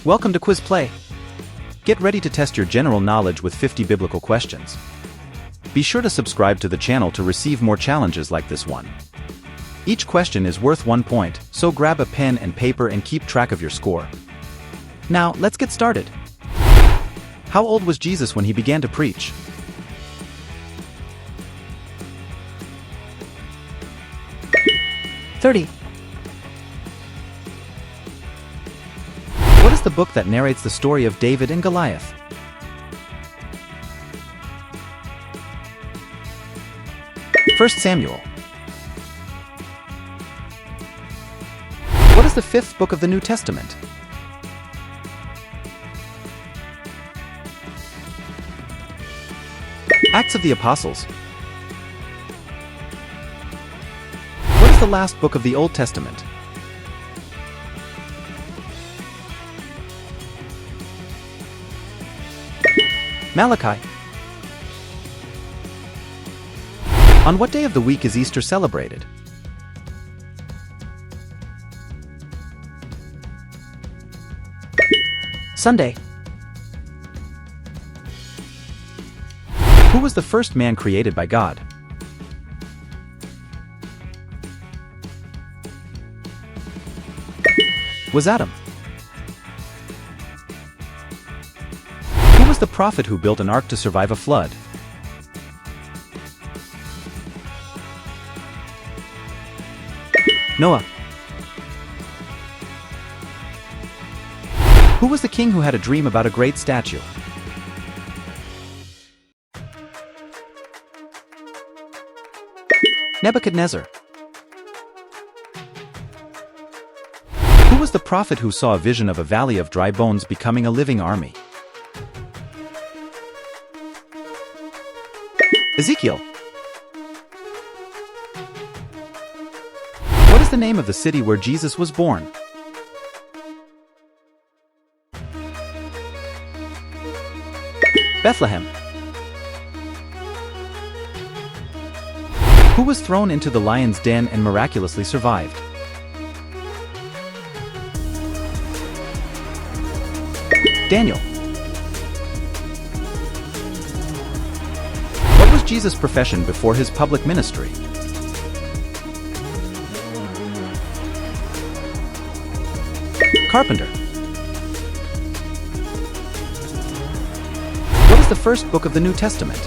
Welcome to Quiz Play. Get ready to test your general knowledge with 50 biblical questions. Be sure to subscribe to the channel to receive more challenges like this one. Each question is worth 1 point, so grab a pen and paper and keep track of your score. Now, let's get started. How old was Jesus when he began to preach? "30. What is the book that narrates the story of David and Goliath? First Samuel. What is the fifth book of the New Testament? Acts of the Apostles. What is the last book of the Old Testament? Malachi. On what day of the week is Easter celebrated? Sunday. Who was the first man created by God? Was Adam. Who was the prophet who built an ark to survive a flood? Noah. Who was the king who had a dream about a great statue? Nebuchadnezzar. Who was the prophet who saw a vision of a valley of dry bones becoming a living army? Ezekiel. What is the name of the city where Jesus was born? Bethlehem. Who was thrown into the lion's den and miraculously survived? Daniel. What was Jesus' profession before his public ministry? Carpenter. What is the first book of the New Testament?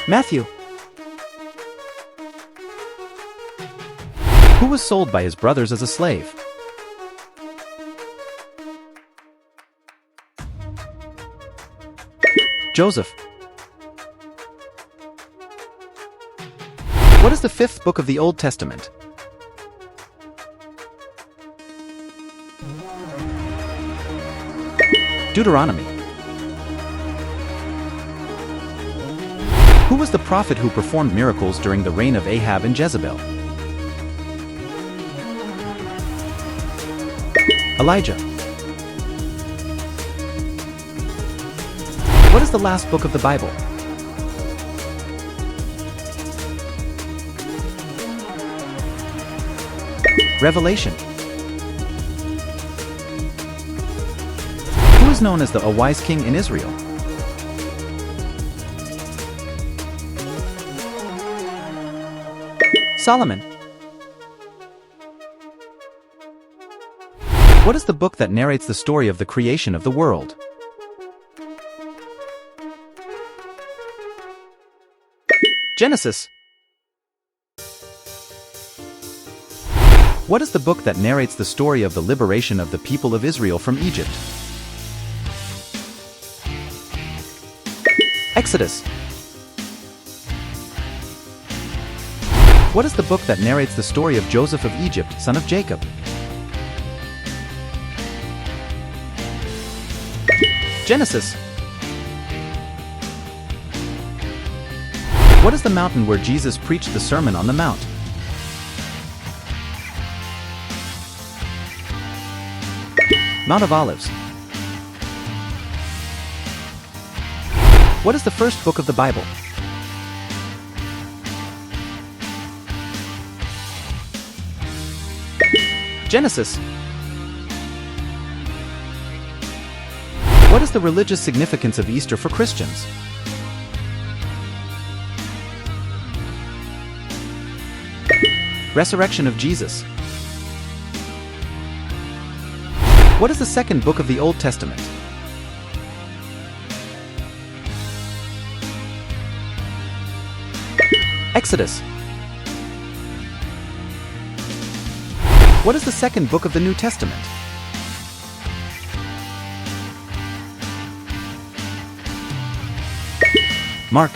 Matthew. Who was sold by his brothers as a slave? Joseph. What is the fifth book of the Old Testament? Deuteronomy. Who was the prophet who performed miracles during the reign of Ahab and Jezebel? Elijah. What is the last book of the Bible? Revelation. Who is known as a wise king in Israel? Solomon. What is the book that narrates the story of the creation of the world? Genesis. What is the book that narrates the story of the liberation of the people of Israel from Egypt? Exodus. What is the book that narrates the story of Joseph of Egypt, son of Jacob? Genesis. What is the mountain where Jesus preached the Sermon on the Mount? Mount of Olives. What is the first book of the Bible? Genesis. What is the religious significance of Easter for Christians? Resurrection of Jesus. What is the second book of the Old Testament? Exodus. What is the second book of the New Testament? Mark.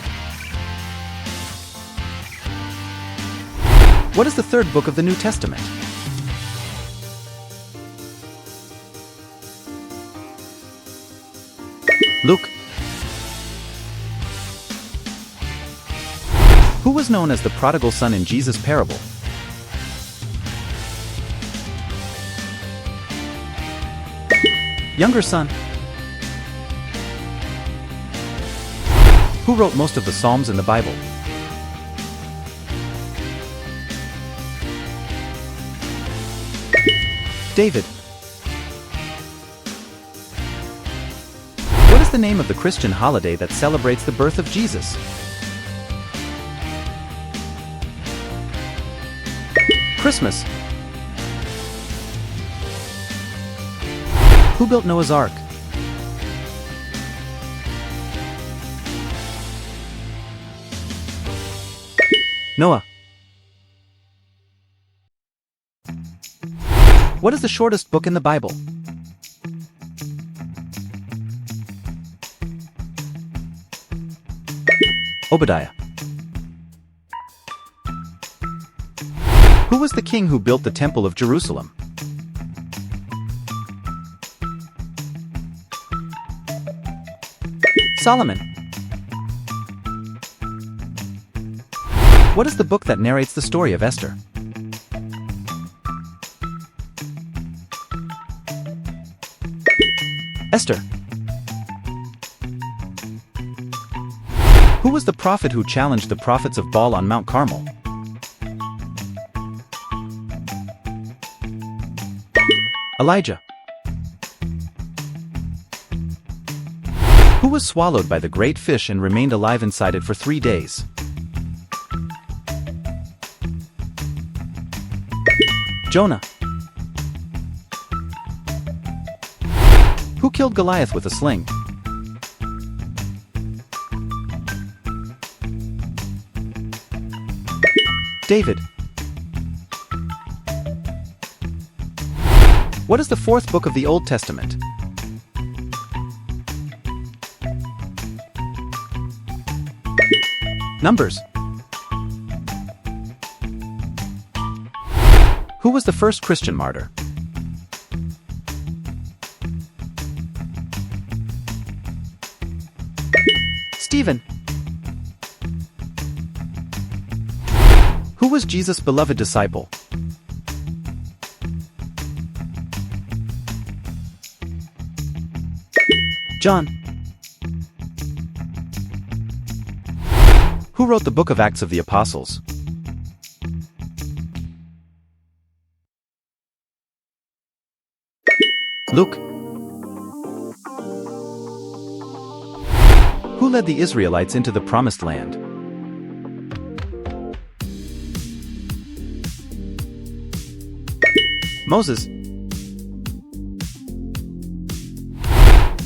What is the third book of the New Testament? Luke. Who was known as the prodigal son in Jesus' parable? Younger son. Who wrote most of the Psalms in the Bible? David. What is the name of the Christian holiday that celebrates the birth of Jesus? Christmas. Who built Noah's Ark? Noah. What is the shortest book in the Bible? Obadiah. Who was the king who built the Temple of Jerusalem? Solomon. What is the book that narrates the story of Esther? Esther. Who was the prophet who challenged the prophets of Baal on Mount Carmel? Elijah. Who was swallowed by the great fish and remained alive inside it for 3 days? Jonah. Who killed Goliath with a sling? David. What is the fourth book of the Old Testament? Numbers. Who was the first Christian martyr? Stephen. Who was Jesus' beloved disciple? John. Who wrote the Book of Acts of the Apostles? Luke. Who led the Israelites into the Promised Land? Moses.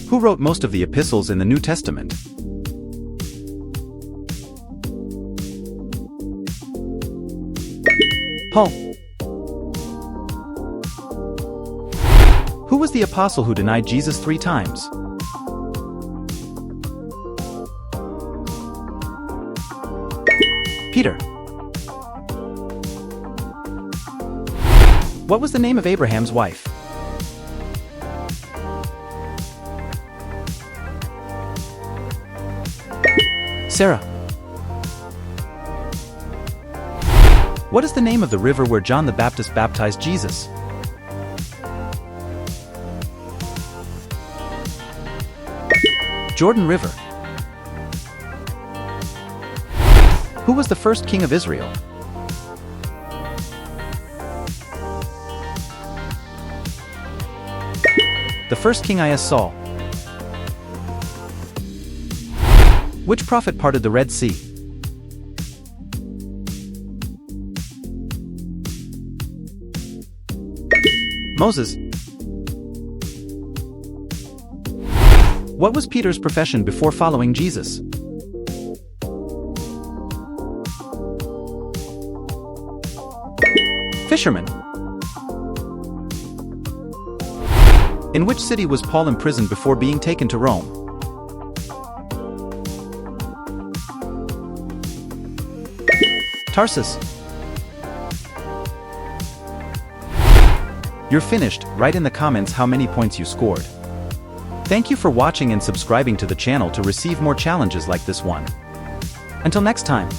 Who wrote most of the epistles in the New Testament? Paul. Who was the apostle who denied Jesus 3 times? Peter. What was the name of Abraham's wife? Sarah. What is the name of the river where John the Baptist baptized Jesus? Jordan River. Who was the first king of Israel? The first king is Saul. Which prophet parted the Red Sea? Moses. What was Peter's profession before following Jesus? Fisherman. In which city was Paul imprisoned before being taken to Rome? Tarsus. You're finished. Write in the comments how many points you scored. Thank you for watching and subscribing to the channel to receive more challenges like this one. Until next time.